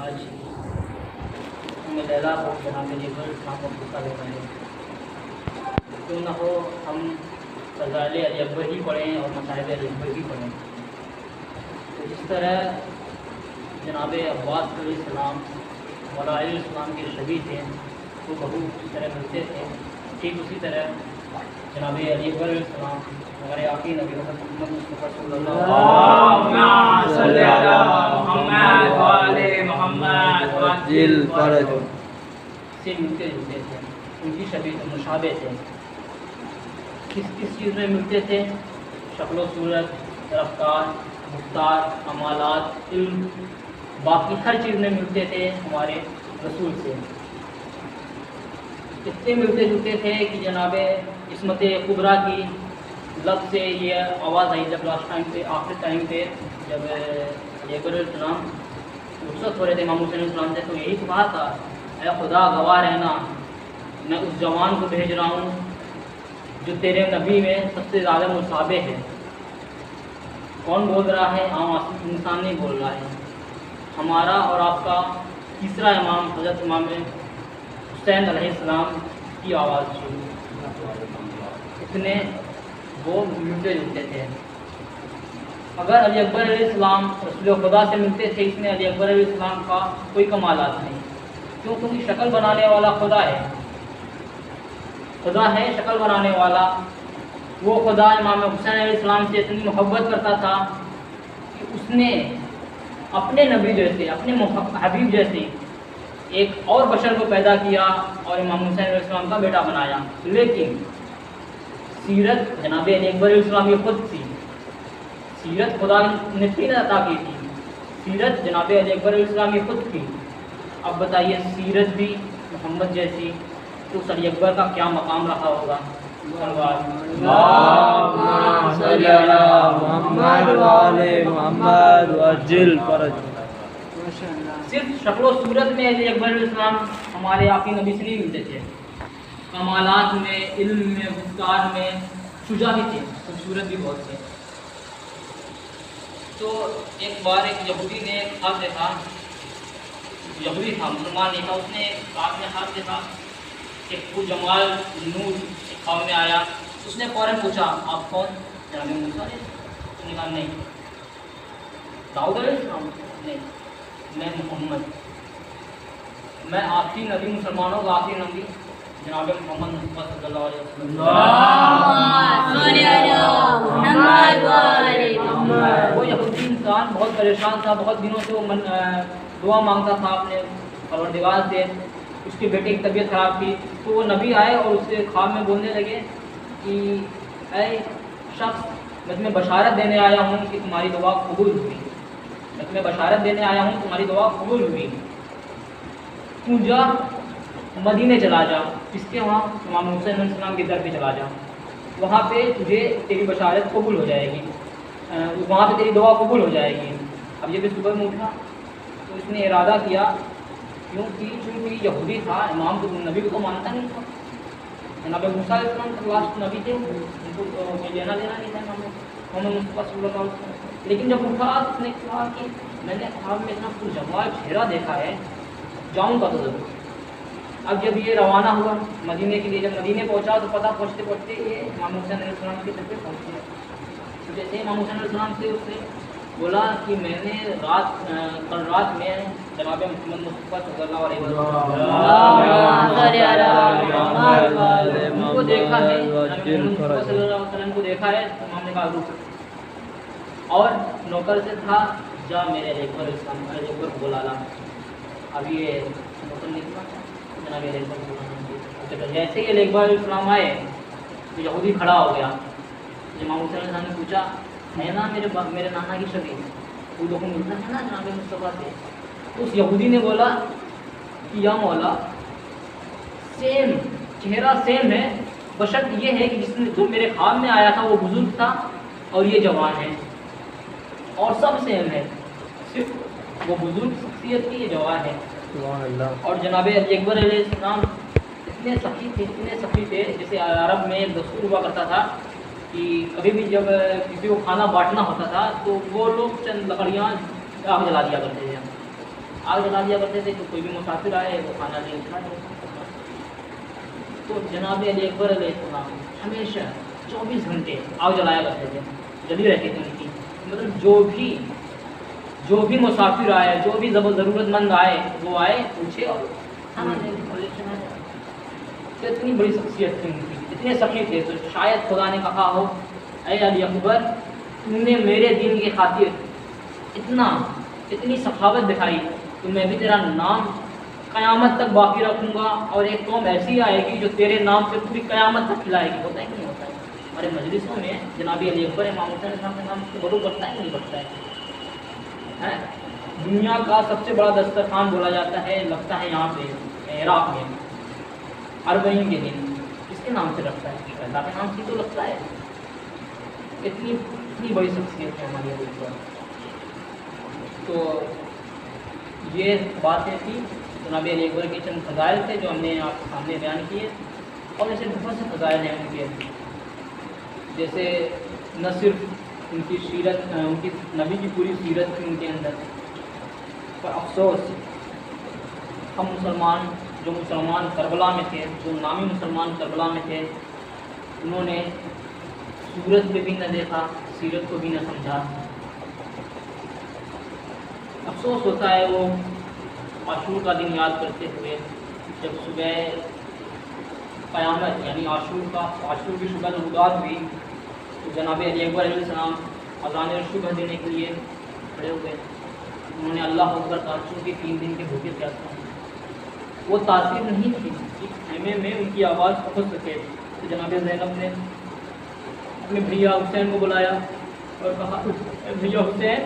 آج ہم لیلا کو جناب جبر اسلام کو پوچھا لے رہے ہیں، کیوں نہ ہو ہم فضائل علی اکبر ہی پڑھیں اور مصائب علی اکبر ہی پڑھیں۔ تو جس طرح جناب عباس علیہ السلام مولا علیہ السلام کے شبیہ تھے، وہ بہو اس طرح ملتے تھے، ٹھیک اسی طرح جناب علی اکبر علیہ السلام ہمارے آقی نبی محمد مصطفیٰ صلی اللہ علیہ وسلم سے ملتے جلتے تھے، ان کی شبیہ مشابہ تھے۔ کس چیز میں ملتے تھے؟ شکل و صورت، رفتار، گفتار، کمالات، علم، باقی ہر چیز میں ملتے تھے ہمارے رسول سے۔ اتنے ملتے جلتے تھے کہ جناب عصمت کبریٰ کی لب سے یہ آواز آئی جب لاسٹ ٹائم پہ، آخر ٹائم پہ جب اکبر علیہ السلام رخصت ہو رہے تھے امام حسین علیہ السلام سے، تو یہی تو کہا تھا، اے خدا گواہ رہنا میں اس جوان کو بھیج رہا ہوں جو تیرے نبی میں سب سے زیادہ مشابہ ہے۔ کون بول رہا ہے؟ عام انسان نہیں بول رہا ہے، ہمارا اور آپ کا تیسرا امام حضرت امام حسین علیہ السلام کی آواز تھی۔ اتنے وہ ملتے جلتے تھے۔ اگر علی اکبر علیہ السلام رسول خدا سے ملتے تھے، اس میں علی اکبر علیہ السلام کا کوئی کمالات نہیں، کیونکہ شکل بنانے والا خدا ہے، خدا ہے شکل بنانے والا۔ وہ خدا امام حسین علیہ السلام سے اتنی محبت کرتا تھا کہ اس نے اپنے نبی جیسے، اپنے حبیب جیسے ایک اور بشر کو پیدا کیا اور امام حسین علیہ السلام کا بیٹا بنایا۔ لیکن سیرت جناب علی اکبر علیہ السلام یہ خود تھی، سیرت خدا نے تین عطا کی تھی، سیرت جناب علی اکبر علیہ السلام یہ خود تھی۔ اب بتائیے سیرت بھی محمد جیسی، تو اس علی اکبر کا کیا مقام رہا ہوگا؟ صرف شکل و صورت میں علی اکبر علیہ السلام ہمارے آقی نبی سے نہیں ملتے تھے، کمالات میں، علم میں، گفتار میں شجاع بھی تھے، خوبصورت بھی بہت تھے۔ تو ایک بار ایک یہودی نے خواب دیکھا، یہودی تھا، مسلمان نہیں تھا، اس نے خواب میں خواب دیکھا کہ وہ جمال نور خواب میں آیا۔ اس نے فوراً پوچھا آپ کون؟ جناب موسیٰ علیہ السلام؟ اس نے کہا نہیں۔ داؤد علیہ السلام؟ نہیں، میں محمد، میں آخری نبی، مسلمانوں کا آخری نبی جناب محمد مصطفیٰ صلی اللہ علیہ وسلم۔ وہ یہودی انسان بہت پریشان تھا، بہت دنوں سے وہ دعا مانگتا تھا اپنے پروردگار سے، اس کے بیٹے کی طبیعت خراب تھی، تو وہ نبی آئے اور اس سے خواب میں بولنے لگے کہ اے شخص، میں تمہیں بشارت دینے آیا ہوں کہ تمہاری دعا قبول ہوئی، میں تمہیں بشارت دینے آیا ہوں تمہاری دعا قبول ہوئی، تو جا مدینے چلا جا، اس کے وہاں امام حسین علیہ السلام کی در پہ چلا جا، وہاں پہ تجھے تیری بشارت قبول ہو جائے گی، وہاں پہ تیری دعا قبول ہو جائے گی۔ اب یہ بھی صبح میں اٹھا تو اس نے ارادہ کیا، چونکہ یہودی تھا، امام کو نبی کو تو مانتا نہیں تھا، جناب موسیٰ علیہ السلام تو لاسٹ نبی تھے، ان کو کوئی لینا دینا نہیں تھا محمد مصطفیٰ صلی اللہ علیہ وسلم۔ لیکن جب اٹھا تو اس نے کہا کہ میں نے خواب میں اتنا پرجمال چہرہ دیکھا ہے، جاؤں گا تو ضرور۔ اب جب یہ روانہ ہوا مدینے کے لیے، جب مدینے پہنچا تو پتہ پہنچتے پہنچتے یہ امام حسین علیہ السلام کے طرف پہنچ گیا۔ جیسے امام حسین علیہ السلام سے اس نے بولا کہ میں نے کل رات میں جناب محمد مصطفیٰ صلی اللہ علیہ وسلم کو دیکھا ہے، صلی اللہ علیہ وسلم کو دیکھا ہے۔ امام نے کہا رک، اور نوکر سے تھا جا میرے علی اکبر کو بلا لا۔ اب یہ نوکر نکلا، جناب علی اکبر کو جیسے ہی علی اکبر علیہ السلام آئے تو یہودی کھڑا ہو گیا۔ امام حسین علیہ السلام نے پوچھا ہے نا میرے نانا کی شبیہ، وہ لوگوں کو ملتا ہے نا جناب مصطفیٰ سے؟ تو اس یہودی نے بولا کہ یا مولا، سیم چہرہ سیم ہے، بشرط یہ ہے کہ جو میرے خواب میں آیا تھا وہ بزرگ تھا اور یہ جوان ہے، اور سب سیم ہے، صرف وہ بزرگ شخصیت کی، یہ جوان ہے۔ اور جناب علی اکبر علیہ السلام اتنے سخی تھے، جیسے عرب میں ایک دستور ہوا کرتا تھا کہ کبھی بھی جب کسی کو کھانا بانٹنا ہوتا تھا تو وہ لوگ چند لکڑیاں آگ جلا دیا کرتے تھے۔ आग जला दिया करते थे, तो कोई भी मुसाफिर आए वो खाना नहीं चला जाता। तो जनाब अली अकबर अलैहिस्सलाम हमेशा 24 घंटे आग जलाया करते थे, जली रहती थी उनकी। मतलब जो भी मुसाफिर आए, जो भी ज़रूरतमंद आए, वो आए पूछे और खाना दे चला जाए। तो इतनी बड़ी शख्सियत थी उनकी, इतने सखी थे। तो शायद खुदा ने कहा हो, ऐ अली अकबर, तुमने मेरे दीन की खातिर इतनी सखावत दिखाई, तो मैं भी तेरा नाम क़यामत तक बाकी रखूँगा, और एक कौम ऐसी आएगी जो तेरे नाम पे पूरी क़यामत तक खिलाएगी। होता है कि नहीं होता है? हमारे मजलिसों में जनाब अली अकबर इमाम हुसैन के नाम से बड़ू बढ़ता है नहीं बढ़ता है? दुनिया का सबसे बड़ा दस्तरखान बोला जाता है, लगता है यहाँ पे इराक़ में अरबईन के दिन। किसके नाम से लगता है? अल्लाह के नाम से तो लगता है। इतनी बड़ी शख्सियत है हमारी अली अकबर। तो ये बातें थी जनाब अली अकबर के चंद फ़ज़ाइल थे जो हमने आपके सामने बयान किए। और ऐसे बहुत से फ़ज़ाइल हैं उनके, जैसे न सिर्फ उनकी सीरत, उनकी नबी की पूरी सीरत थी उनके अंदर, पर अफसोस हम जो मुसलमान करबला में थे, जो नामी मुसलमान करबला में थे, उन्होंने सूरत को भी न देखा, सीरत को भी न समझा। अफसोस होता है वो आशूर का दिन याद करते हुए, जब सुबह क़यामत यानी आशूर की सुबह शुरुआत हुई, तो जनाब अली अकबर अलैहिस्सलाम अज़ान सुबह देने के लिए खड़े हुए। उन्होंने अल्लाह अकबर कहा, चूँकि 3 दिन के भूखे प्यासे हैं। वो तासीर नहीं थी कि खेमे में उनकी आवाज़ पहुँच सके। तो जनाब ज़ैनब ने अपने भैया हुसैन को बुलाया और कहा, भैया हुसैन,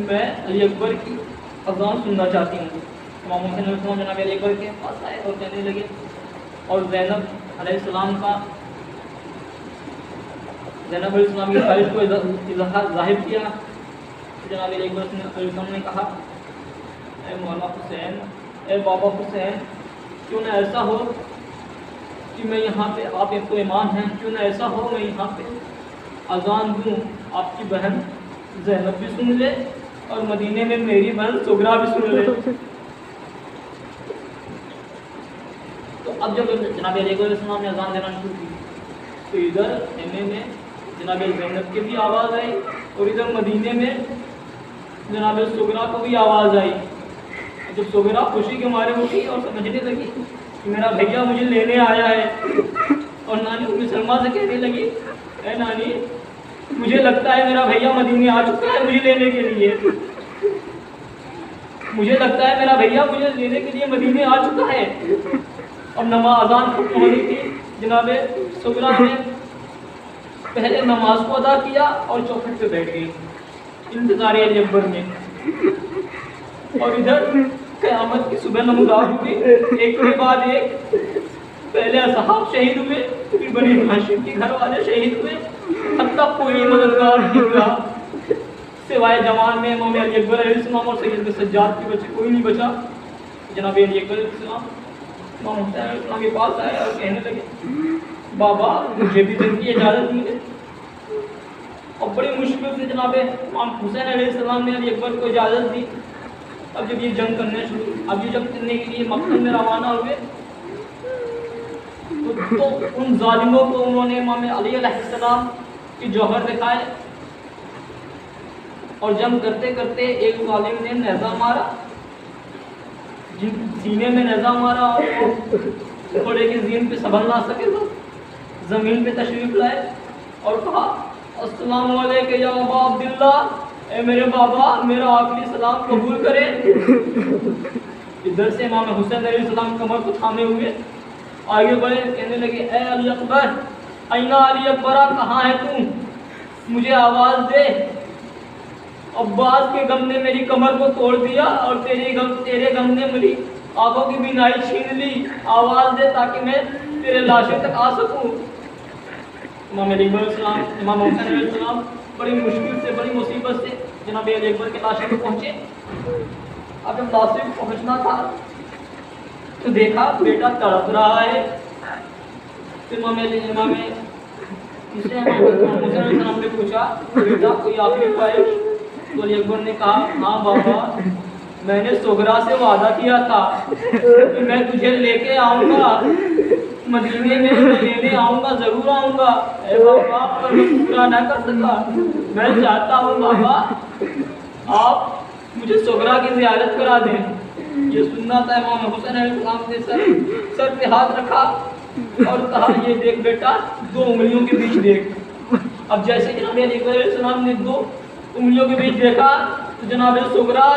मैं अली अकबर की अज़ान सुनना चाहती हूँ। इमाम हुसैन अलैहिस्सलाम जनाब अली अकबर के पास आए और कहने लगे, और ज़ैनब अलैहिस्सलाम की ख्वाहिश को ज़ाहिर किया। जनाब अली अकबर अलैहिस्सलाम ने कहा, ए मौला हुसैन, ए बाबा हुसैन, क्यों ना ऐसा हो कि मैं यहाँ पे, आप एक तो इमाम हैं, क्यों ना ऐसा हो मैं यहाँ पे अज़ान दूँ, आपकी बहन ज़ैनब भी सुन ले और मदीने में मेरी बहन सुगरा भी सुन ले। तो अब जब जनाब अली अकबर अलैहिस्सलाम ने अज़ान देना शुरू की, तो इधर खेमे में जनाब ज़ैनब की भी आवाज़ आई और इधर मदीने में जनाब सुगरा को भी आवाज़ आई। जब सुगरा खुशी के मारे उठी और समझने लगी कि मेरा भैया मुझे लेने आया है, और नानी उम्मे सलमा से कहने लगी, ए नानी, मुझे लगता है मेरा भैया मदीने आ चुका है मुझे लेने के लिए। मुझे लगता है मेरा भैया मुझे लेने के लिए मदीने आ चुका है। और नमाज अज़ान खत्म होनी थी, जनाब सुगरा ने पहले नमाज को अदा किया और चौखट पे बैठ गई इंतज़ार अली अकबर में। और इधर क़यामत की सुबह नमूदार हुई, एक के बाद एक। पहले असहाब शहीद हुए, फिर बनी हाशिम के घर वाले शहीद हुए, अब तक कोई मददगार नहीं मिला सिवाय जवान में इमाम अली अकबर अलैहिस्सलाम और सैयद सज्जाद के बच्चे, कोई नहीं बचा। जनाब अली अकबर अलैहिस्सलाम इमाम हुसैन अलैहिस्सलाम के पास आए और कहने लगे, बाबा मुझे भी दिन की इजाज़त मिले। और बड़ी मुश्किल से जनाब इमाम हुसैन अलैहिस्सलाम ने अली अकबर को इजाज़त दी। अब जब ये जंग करने करने के लिए मक्का में रवाना हुए, तो उन जालिमों को उन्होंने इमाम अली अलैहिस्सलाम की जौहर दिखाए। और जंग करते करते एक जालिम ने नेज़ा मारा, सीने में नेज़ा मारा, और घोड़े की ज़ीन पे संभल ना सके तो ज़मीन पे तशरीफ़ लाए और कहा, अस्सलामु अलैका या अबा अब्दुल्लाह, ए मेरे बाबा, मेरा आखिरी सलाम कबूल करें। इधर से इमाम हुसैन अलैहिस्सलाम कमर को थामे हुए आगे बढ़े, कहने लगे, ए अली अकबर, ऐना अली अकबरा, कहाँ है तू, मुझे आवाज़ दे। अब्बास के गम ने मेरी कमर को तोड़ दिया और तेरे गम ने मेरी आंखों की बीनाई छीन ली, आवाज़ दे ताकि मैं तेरे लाशे तक आ सकूं। इमाम अली अलैहिस्सलाम, इमाम हुसैन अलैहिस्सलाम बड़ी मुश्किल से, बड़ी मुसीबत से जनाब अली अकबर के लाशे पे पहुँचे। अब जब लाशे पे पहुँचना था तो देखा बेटा तड़प रहा है। फिर इमाम हुसैन अलैहिस्सलाम ने पूछा, बेटा कोई आखिरी ख्वाहिश? तो अली अकबर ने कहा, हाँ बाबा, मैंने सुगरा से वादा किया था कि मैं तुझे लेके आऊँगा मदीने में, मैं लेने आऊँगा, ज़रूर आऊँगा। ए बाबा, पर मैं पूरा ना कर सका। मैं चाहता हूँ बाबा आप मुझे सुगरा की ज़ियारत करा दें। ये सुनना था। इमाम हुसैन अलैहिस्सलाम ने सर पे हाथ रखा और कहा, ये देख बेटा, 2 उंगलियों के बीच देख। अब जैसे जनाब अली अकबर अलैहिस्सलाम ने 2 उंगलियों के बीच देखा तो जनाब सुगरा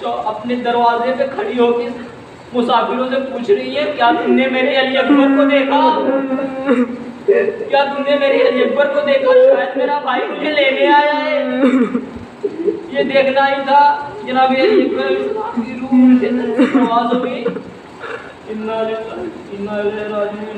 अपने दरवाजे पे खड़ी होकर मुसाफिरों से पूछ रही है, क्या तुमने मेरे अली अकबर को देखा? क्या तुमने मेरे अली अकबर को देखा? शायद मेरा भाई मुझे लेने आया है। ये देखना ही था। जनाब अली अकबर अलैहिस्सलाम की रूह के अंदर से आवाज हो गई, इन्ना लिल्लाहि व इन्ना इलैहि राजिऊन।